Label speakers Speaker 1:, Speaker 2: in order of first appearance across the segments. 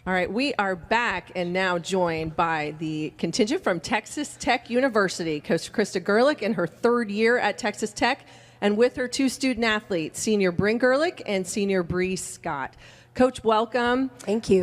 Speaker 1: All right, we are back and now joined by the contingent from Texas Tech University, Coach Krista Gerlich in her third year at Texas Tech, and with her two student athletes, senior Bryn Gerlich and senior Bree Scott. Coach, welcome.
Speaker 2: Thank you.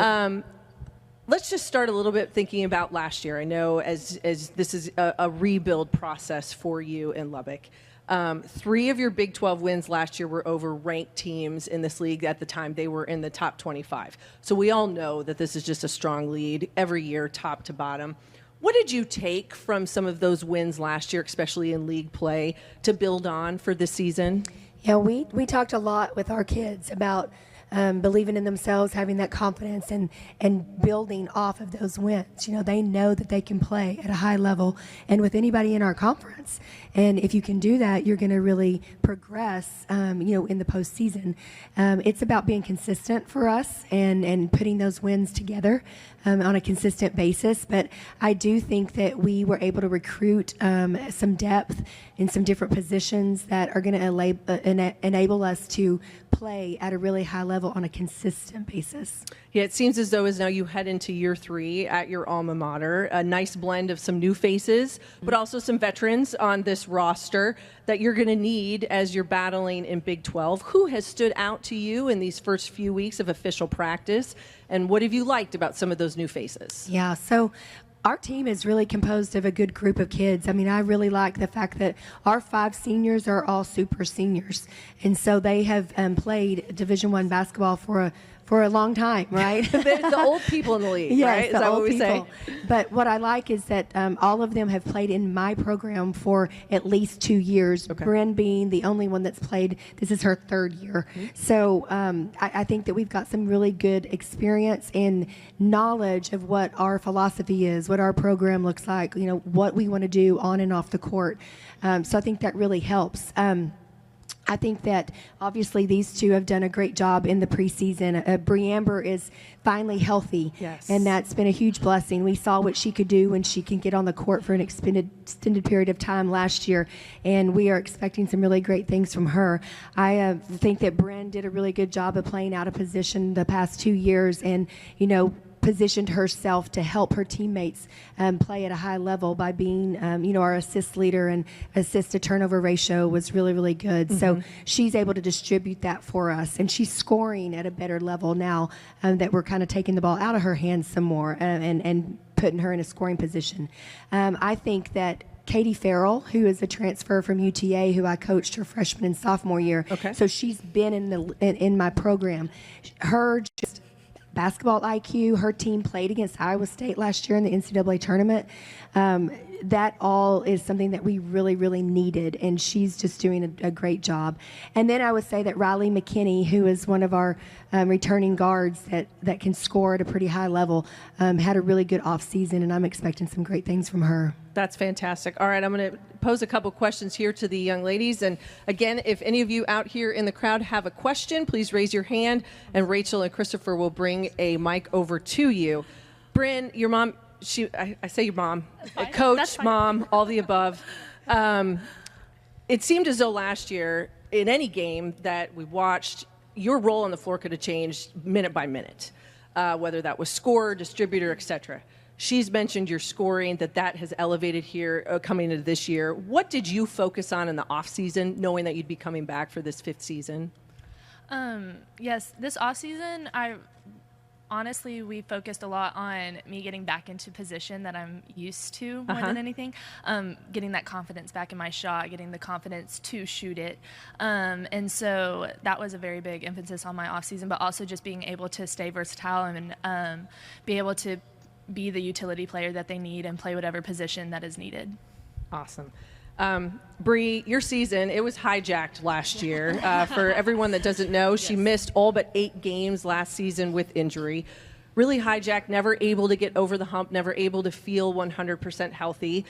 Speaker 1: Let's just start a little bit thinking about last year. I know as this is a rebuild process for you in Lubbock. 3 of your Big 12 wins last year were over ranked teams in this league. At the time, they were in the top 25. So we all know that this is just a strong lead every year, top to bottom. What did you take from some of those wins last year, especially in league play, to build on for this season?
Speaker 2: Yeah, we talked a lot with our kids about believing in themselves, having that confidence, and building off of those wins. You know, they know that they can play at a high level and with anybody in our conference. And if you can do that, you're going to really progress, in the postseason. It's about being consistent for us and putting those wins together on a consistent basis. But I do think that we were able to recruit some depth in some different positions that are going to enable us to play at a really high level on a consistent basis.
Speaker 1: Yeah, it seems as though as now you head into year 3 at your alma mater, a nice blend of some new faces, but also some veterans on this roster that you're going to need as you're battling in Big 12. Who has stood out to you in these first few weeks of official practice, and what have you liked about some of those new faces?
Speaker 2: Yeah, so our team is really composed of a good group of kids. I mean, I really like the fact that our 5 seniors are all super seniors. And so they have played Division I basketball for a long time, right?
Speaker 1: The old people in the league,
Speaker 2: yes,
Speaker 1: right? Is that what we say?
Speaker 2: But what I like is that all of them have played in my program for at least 2 years.
Speaker 1: Okay.
Speaker 2: Bryn being the only one that's played, this is her 3rd year. Mm-hmm. So I think that we've got some really good experience and knowledge of what our philosophy is, what our program looks like, you know, what we want to do on and off the court. So I think that really helps. I think that obviously these two have done a great job in the preseason. Bree Amber is finally healthy,
Speaker 1: yes,
Speaker 2: and that's been a huge blessing. We saw what she could do when she can get on the court for an extended period of time last year, and we are expecting some really great things from her. I think that Bryn did a really good job of playing out of position the past 2 years, and positioned herself to help her teammates play at a high level by being, our assist leader, and assist to turnover ratio was really, really good. Mm-hmm. So she's able to distribute that for us, and she's scoring at a better level now that we're kind of taking the ball out of her hands some more and putting her in a scoring position. I think that Katie Farrell, who is a transfer from UTA, who I coached her freshman and sophomore year.
Speaker 1: Okay.
Speaker 2: So she's been in my program. Her just basketball IQ. Her team played against Iowa State last year in the NCAA tournament. That all is something that we really, really needed, and she's just doing a great job. And then I would say that Riley McKinney, who is one of our returning guards that can score at a pretty high level, had a really good offseason, and I'm expecting some great things from her.
Speaker 1: That's fantastic. All right, I'm going to pose a couple questions here to the young ladies. And again, if any of you out here in the crowd have a question, please raise your hand, and Rachel and Christopher will bring a mic over to you. Bryn, your mom, I say your mom, coach, mom, all the above. It seemed as though last year, in any game that we watched, your role on the floor could have changed minute by minute, whether that was scorer, distributor, etc. She's mentioned your scoring, that has elevated here coming into this year. What did you focus on in the offseason, knowing that you'd be coming back for this 5th season?
Speaker 3: Yes, this offseason, honestly, we focused a lot on me getting back into position that I'm used to more than anything. Getting that confidence back in my shot, getting the confidence to shoot it. And so that was a very big emphasis on my offseason, but also just being able to stay versatile and be able to be the utility player that they need and play whatever position that is needed.
Speaker 1: Awesome. Bree, your season, it was hijacked last year. For everyone that doesn't know, she missed all but 8 games last season with injury. Really hijacked, never able to get over the hump, never able to feel 100% healthy.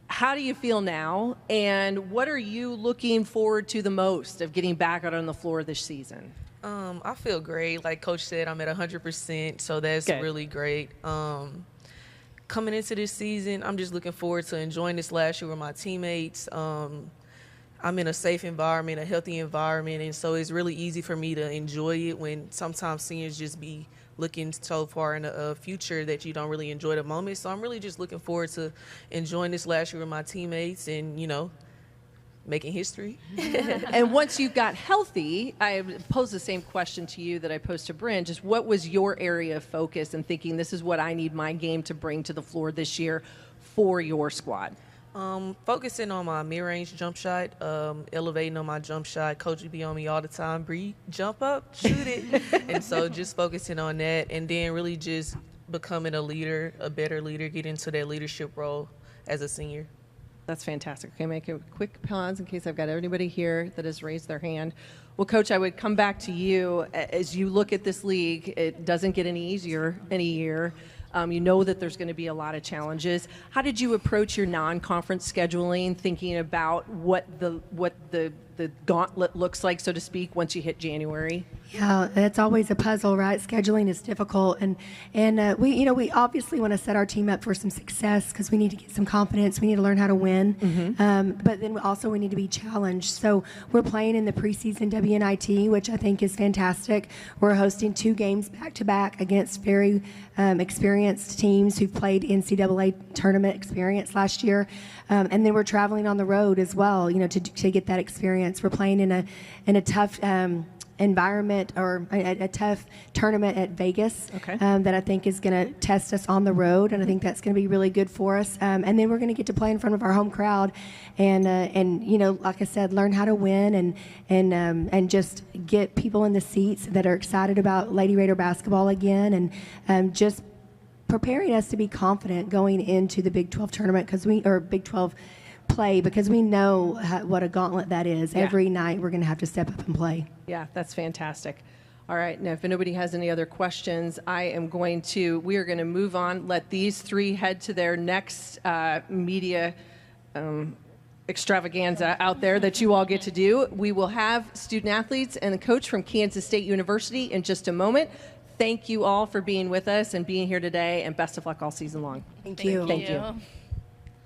Speaker 1: How do you feel now, and what are you looking forward to the most of getting back out on the floor this season?
Speaker 4: I feel great. Like Coach said, I'm at 100%, so that's really great. Coming into this season, I'm just looking forward to enjoying this last year with my teammates. I'm in a safe environment, a healthy environment, and so it's really easy for me to enjoy it when sometimes seniors just be looking so far in the future that you don't really enjoy the moment. So I'm really just looking forward to enjoying this last year with my teammates and, making history.
Speaker 1: And once you got healthy, I posed the same question to you that I posed to Bryn. Just what was your area of focus and thinking this is what I need my game to bring to the floor this year for your squad?
Speaker 4: Focusing on my mid-range jump shot, elevating on my jump shot. Coach would be on me all the time. Bree, jump up, shoot it. And so just focusing on that, and then really just becoming a leader, a better leader, get into that leadership role as a senior.
Speaker 1: That's fantastic. Okay, make a quick pause in case I've got anybody here that has raised their hand. Well, Coach, I would come back to you. As you look at this league, it doesn't get any easier any year. You know that there's going to be a lot of challenges. How did you approach your non-conference scheduling, thinking about what the gauntlet looks like, so to speak, once you hit January?
Speaker 2: Yeah, it's always a puzzle, right? Scheduling is difficult, and we obviously want to set our team up for some success because we need to get some confidence. We need to learn how to win, but then also we need to be challenged. So we're playing in the preseason WNIT, which I think is fantastic. We're hosting 2 games back to back against very experienced teams who've played NCAA tournament experience last year, and then we're traveling on the road as well. To get that experience. We're playing in a tough environment or a tough tournament at Vegas that I think is going to test us on the road, and I think that's going to be really good for us. And then we're going to get to play in front of our home crowd, and like I said, learn how to win and just get people in the seats that are excited about Lady Raider basketball again, and just preparing us to be confident going into the Big 12 tournament or Big 12 play, because we know what a gauntlet that is. Every night we're going to have to step up and play.
Speaker 1: Yeah, that's fantastic. All right, now if nobody has any other questions, we are going to move on, let these 3 head to their next media extravaganza out there that you all get to do. We will have student athletes and the coach from Kansas State University in just a moment. Thank you all for being with us and being here today, and best of luck all season long.
Speaker 2: Thank you.
Speaker 1: Thank you.